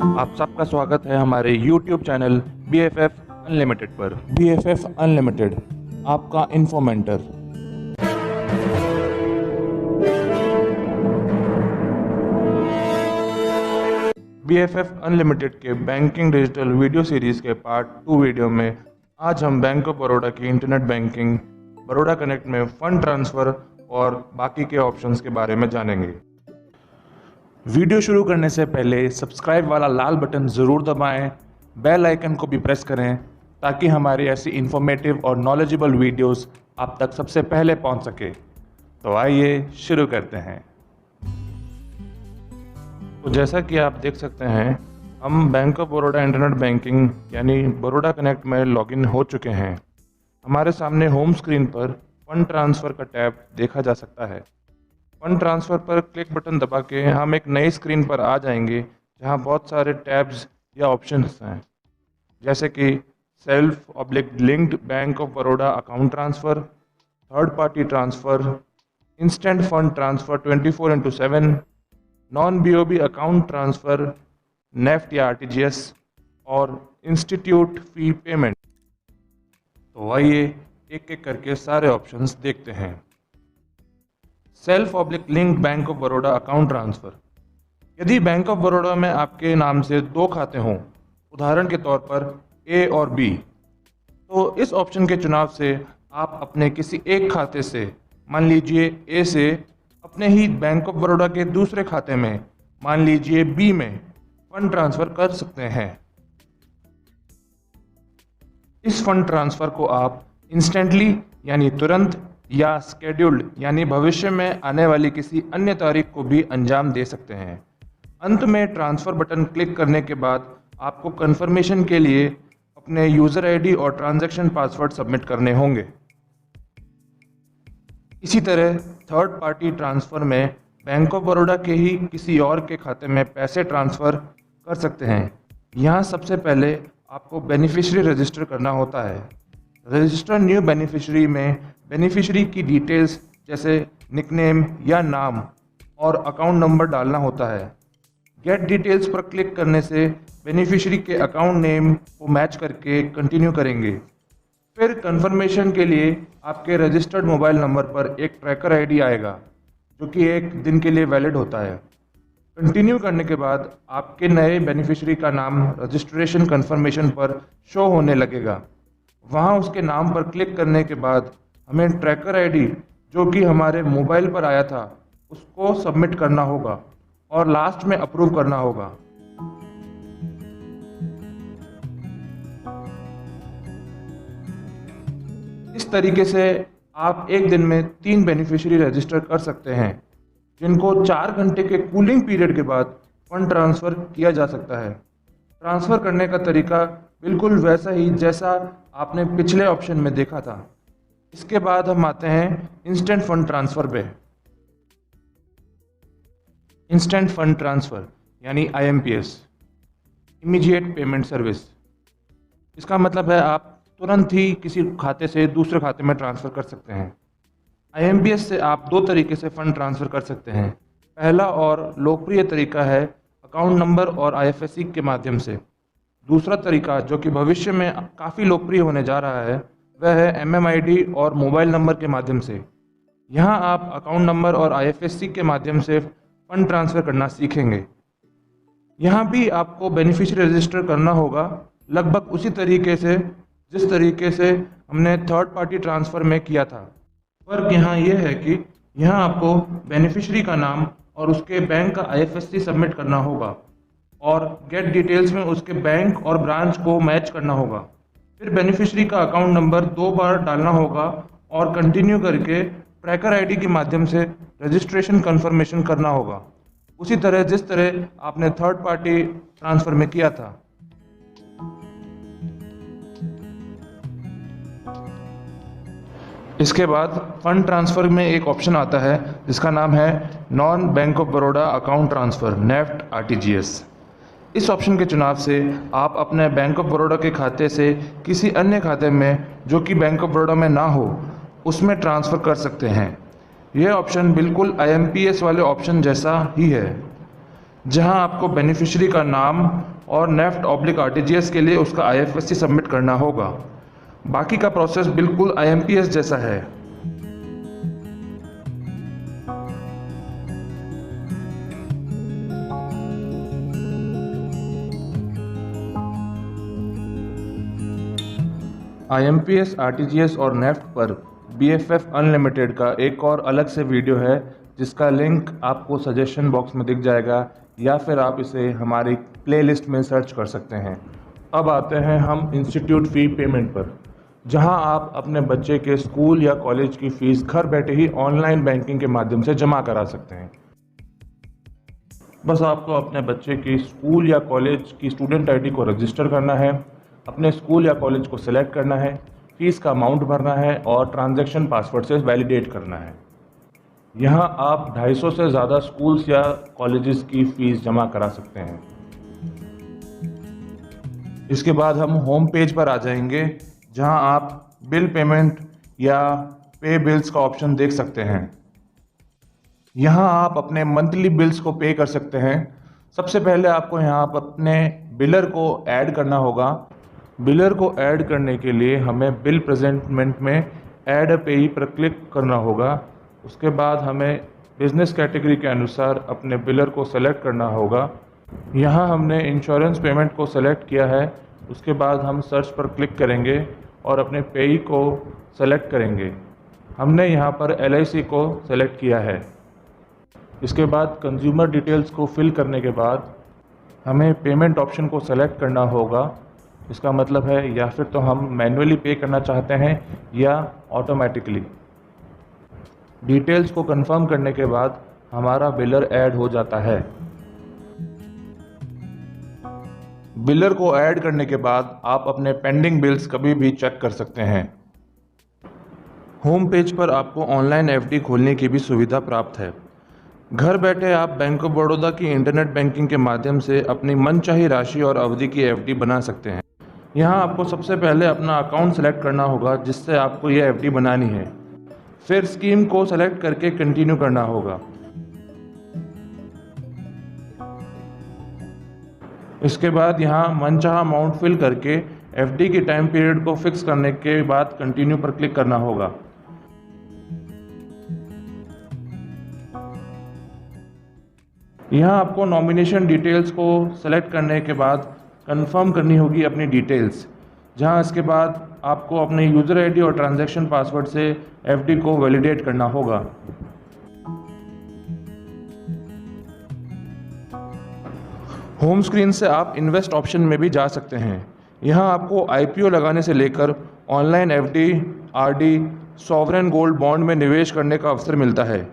आप सबका स्वागत है हमारे YouTube चैनल BFF अनलिमिटेड पर। BFF अनलिमिटेड, आपका इन्फोमेंटर। BFF अनलिमिटेड के बैंकिंग डिजिटल वीडियो सीरीज के पार्ट 2 वीडियो में आज हम बैंक ऑफ बड़ौदा की इंटरनेट बैंकिंग, बड़ौदा कनेक्ट में फंड ट्रांसफ़र और बाकी के ऑप्शंस के बारे में जानेंगे। वीडियो शुरू करने से पहले सब्सक्राइब वाला लाल बटन ज़रूर दबाएं, बेल आइकन को भी प्रेस करें ताकि हमारी ऐसी इन्फॉर्मेटिव और नॉलेजेबल वीडियोस आप तक सबसे पहले पहुंच सके। तो आइए शुरू करते हैं। तो जैसा कि आप देख सकते हैं, हम bank of Baroda internet banking यानी बड़ौदा कनेक्ट में लॉगिन हो चुके हैं। हमारे सामने होम स्क्रीन पर फंड ट्रांसफ़र का टैब देखा जा सकता है। फंड ट्रांसफ़र पर क्लिक बटन दबा के हम एक नई स्क्रीन पर आ जाएंगे जहां बहुत सारे टैब्स या ऑप्शंस हैं, जैसे कि self linked bank of Baroda account transfer, third party transfer, instant fund transfer 24/7, non BOB account transfer, NEFT या RTGS और इंस्टीट्यूट फ़ी पेमेंट। तो आइए एक एक करके सारे ऑप्शंस देखते हैं। Self linked bank of Baroda account transfer. यदि बैंक ऑफ बड़ौदा में आपके नाम से 2 खाते हों, उदाहरण के तौर पर A और B, तो इस ऑप्शन के चुनाव से आप अपने किसी एक खाते से, मान लीजिए A से, अपने ही बैंक ऑफ बड़ौदा के दूसरे खाते में, मान लीजिए B में, फंड ट्रांसफ़र कर सकते हैं। इस फंड ट्रांसफ़र को आप इंस्टेंटली यानी तुरंत या स्केड्यूल्ड यानी भविष्य में आने वाली किसी अन्य तारीख को भी अंजाम दे सकते हैं। अंत में ट्रांसफ़र बटन क्लिक करने के बाद आपको कंफर्मेशन के लिए अपने यूज़र ID और ट्रांजैक्शन पासवर्ड सबमिट करने होंगे। इसी तरह थर्ड पार्टी ट्रांसफ़र में बैंक ऑफ बड़ौदा के ही किसी और के खाते में पैसे ट्रांसफ़र कर सकते हैं। यहाँ सबसे पहले आपको बेनिफिशियरी रजिस्टर करना होता है। रजिस्टर न्यू बेनिफिशियरी में बेनिफिशियरी की डिटेल्स जैसे निकनेम या नाम और अकाउंट नंबर डालना होता है। गेट डिटेल्स पर क्लिक करने से बेनिफिशियरी के अकाउंट नेम को मैच करके कंटिन्यू करेंगे। फिर कंफर्मेशन के लिए आपके रजिस्टर्ड मोबाइल नंबर पर एक ट्रैकर ID आएगा जो कि 1 दिन के लिए वैलिड होता है। कंटिन्यू करने के बाद आपके नए बेनिफिशियरी का नाम रजिस्ट्रेशन कंफर्मेशन पर शो होने लगेगा। वहाँ उसके नाम पर क्लिक करने के बाद हमें ट्रैकर ID जो कि हमारे मोबाइल पर आया था उसको सबमिट करना होगा और लास्ट में अप्रूव करना होगा। इस तरीके से आप एक दिन में 3 बेनिफिशियरी रजिस्टर कर सकते हैं, जिनको 4 घंटे के कूलिंग पीरियड के बाद फंड ट्रांसफ़र किया जा सकता है। ट्रांसफ़र करने का तरीका बिल्कुल वैसा ही जैसा आपने पिछले ऑप्शन में देखा था। इसके बाद हम आते हैं इंस्टेंट फंड ट्रांसफ़र पे। इंस्टेंट फंड ट्रांसफ़र यानी IMPS, इमीडिएट पेमेंट सर्विस। इसका मतलब है आप तुरंत ही किसी खाते से दूसरे खाते में ट्रांसफ़र कर सकते हैं। IMPS से आप 2 तरीके से फ़ंड ट्रांसफ़र कर सकते हैं। पहला और लोकप्रिय तरीका है अकाउंट नंबर और IFSC के माध्यम से। दूसरा तरीका जो कि भविष्य में काफ़ी लोकप्रिय होने जा रहा है वह है MMID और मोबाइल नंबर के माध्यम से। यहाँ आप अकाउंट नंबर और IFSC के माध्यम से फ़ंड ट्रांसफ़र करना सीखेंगे। यहाँ भी आपको बेनिफिशियरी रजिस्टर करना होगा लगभग उसी तरीके से जिस तरीके से हमने थर्ड पार्टी ट्रांसफ़र में किया था। फ़र्क यहाँ यह है कि यहाँ आपको बेनिफिशियरी का नाम और उसके बैंक का IFSC सबमिट करना होगा और गेट डिटेल्स में उसके बैंक और ब्रांच को मैच करना होगा। फिर बेनिफिशियरी का अकाउंट नंबर 2 बार डालना होगा और कंटिन्यू करके ट्रैकर ID के माध्यम से रजिस्ट्रेशन कंफर्मेशन करना होगा, उसी तरह जिस तरह आपने थर्ड पार्टी ट्रांसफ़र में किया था। इसके बाद फंड ट्रांसफ़र में एक ऑप्शन आता है जिसका नाम है non bank of Baroda account transfer, NEFT RTGS। इस ऑप्शन के चुनाव से आप अपने बैंक ऑफ बड़ौदा के खाते से किसी अन्य खाते में जो कि बैंक ऑफ बड़ौदा में ना हो उसमें ट्रांसफ़र कर सकते हैं। यह ऑप्शन बिल्कुल IMPS वाले ऑप्शन जैसा ही है। जहां आपको बेनिफिशियरी का नाम और नेफ्ट ऑब्लिक आरटीजीएस के लिए उसका IFSC सबमिट करना होगा। बाकी का प्रोसेस बिल्कुल IMPS जैसा है। IMPS, RTGS और नेफ्ट पर BFF अनलिमिटेड का एक और अलग से वीडियो है जिसका लिंक आपको सजेशन बॉक्स में दिख जाएगा या फिर आप इसे हमारी प्लेलिस्ट में सर्च कर सकते हैं। अब आते हैं हम इंस्टीट्यूट फ़ी पेमेंट पर, जहां आप अपने बच्चे के स्कूल या कॉलेज की फ़ीस घर बैठे ही ऑनलाइन बैंकिंग के माध्यम से जमा करा सकते हैं। बस आपको अपने बच्चे की स्कूल या कॉलेज की स्टूडेंट ID को रजिस्टर करना है, अपने स्कूल या कॉलेज को सिलेक्ट करना है, फीस का अमाउंट भरना है और ट्रांजैक्शन पासवर्ड से वैलिडेट करना है। यहाँ आप 250 से ज़्यादा स्कूल्स या कॉलेजेस की फ़ीस जमा करा सकते हैं। इसके बाद हम होम पेज पर आ जाएंगे, जहाँ आप बिल पेमेंट या पे बिल्स का ऑप्शन देख सकते हैं। यहाँ आप अपने मंथली बिल्स को पे कर सकते हैं। सबसे पहले आपको यहाँ पर अपने बिलर को ऐड करना होगा। बिलर को ऐड करने के लिए हमें बिल प्रेजेंटमेंट में ऐड अ पेई पर क्लिक करना होगा। उसके बाद हमें बिजनेस कैटेगरी के अनुसार अपने बिलर को सेलेक्ट करना होगा। यहाँ हमने इंश्योरेंस पेमेंट को सेलेक्ट किया है। उसके बाद हम सर्च पर क्लिक करेंगे और अपने पेई को सेलेक्ट करेंगे। हमने यहाँ पर LIC को सेलेक्ट किया है। इसके बाद कंज्यूमर डिटेल्स को फिल करने के बाद हमें पेमेंट ऑप्शन को सेलेक्ट करना होगा। इसका मतलब है या फिर तो हम मैन्युअली पे करना चाहते हैं या ऑटोमेटिकली। डिटेल्स को कंफर्म करने के बाद हमारा बिलर ऐड हो जाता है। बिलर को ऐड करने के बाद आप अपने पेंडिंग बिल्स कभी भी चेक कर सकते हैं। होम पेज पर आपको ऑनलाइन FD खोलने की भी सुविधा प्राप्त है। घर बैठे आप बैंक ऑफ बड़ौदा की इंटरनेट बैंकिंग के माध्यम से अपनी मनचाही राशि और अवधि की FD बना सकते हैं। यहाँ आपको सबसे पहले अपना अकाउंट सेलेक्ट करना होगा जिससे आपको ये FD बनानी है। फिर स्कीम को सेलेक्ट करके कंटिन्यू करना होगा। इसके बाद यहाँ मनचाहा अमाउंट फिल करके FD की टाइम पीरियड को फिक्स करने के बाद कंटिन्यू पर क्लिक करना होगा। यहाँ आपको नॉमिनेशन डिटेल्स को सेलेक्ट करने के बाद कंफर्म करनी होगी अपनी डिटेल्स, जहाँ इसके बाद आपको अपने यूज़र ID और ट्रांजैक्शन पासवर्ड से FD को वैलिडेट करना होगा। होम स्क्रीन से आप इन्वेस्ट ऑप्शन में भी जा सकते हैं। यहाँ आपको IPO लगाने से लेकर online FD, RD, sovereign gold bond में निवेश करने का अवसर मिलता है।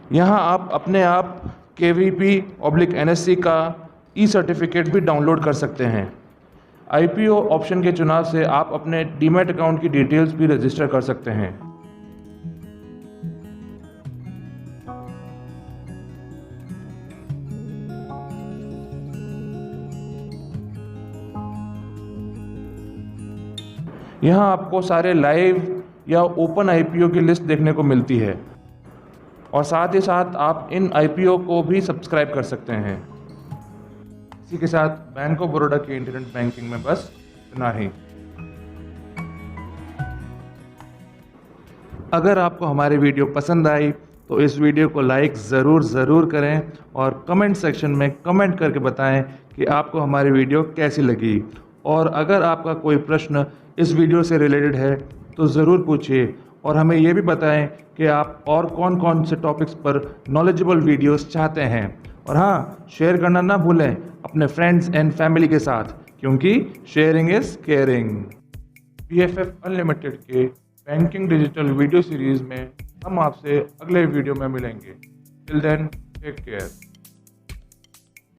यहाँ आप अपने आप KVP/NSE का सर्टिफिकेट भी डाउनलोड कर सकते हैं। IPO ऑप्शन के चुनाव से आप अपने डीमैट अकाउंट की डिटेल्स भी रजिस्टर कर सकते हैं। यहाँ आपको सारे लाइव या ओपन IPO की लिस्ट देखने को मिलती है और साथ ही साथ आप इन IPO को भी सब्सक्राइब कर सकते हैं। इसी के साथ बैंक ऑफ बड़ौदा की इंटरनेट बैंकिंग में बस इतना ही। अगर आपको हमारी वीडियो पसंद आई तो इस वीडियो को लाइक ज़रूर करें और कमेंट सेक्शन में कमेंट करके बताएं कि आपको हमारी वीडियो कैसी लगी। और अगर आपका कोई प्रश्न इस वीडियो से रिलेटेड है तो ज़रूर पूछिए और हमें ये भी बताएं कि आप और कौन कौन से टॉपिक्स पर नॉलेजेबल वीडियोस चाहते हैं। और हाँ, शेयर करना ना भूलें अपने फ्रेंड्स एंड फैमिली के साथ, क्योंकि sharing is caring. BFF unlimited के बैंकिंग डिजिटल वीडियो सीरीज़ में हम आपसे अगले वीडियो में मिलेंगे। Till then, take care.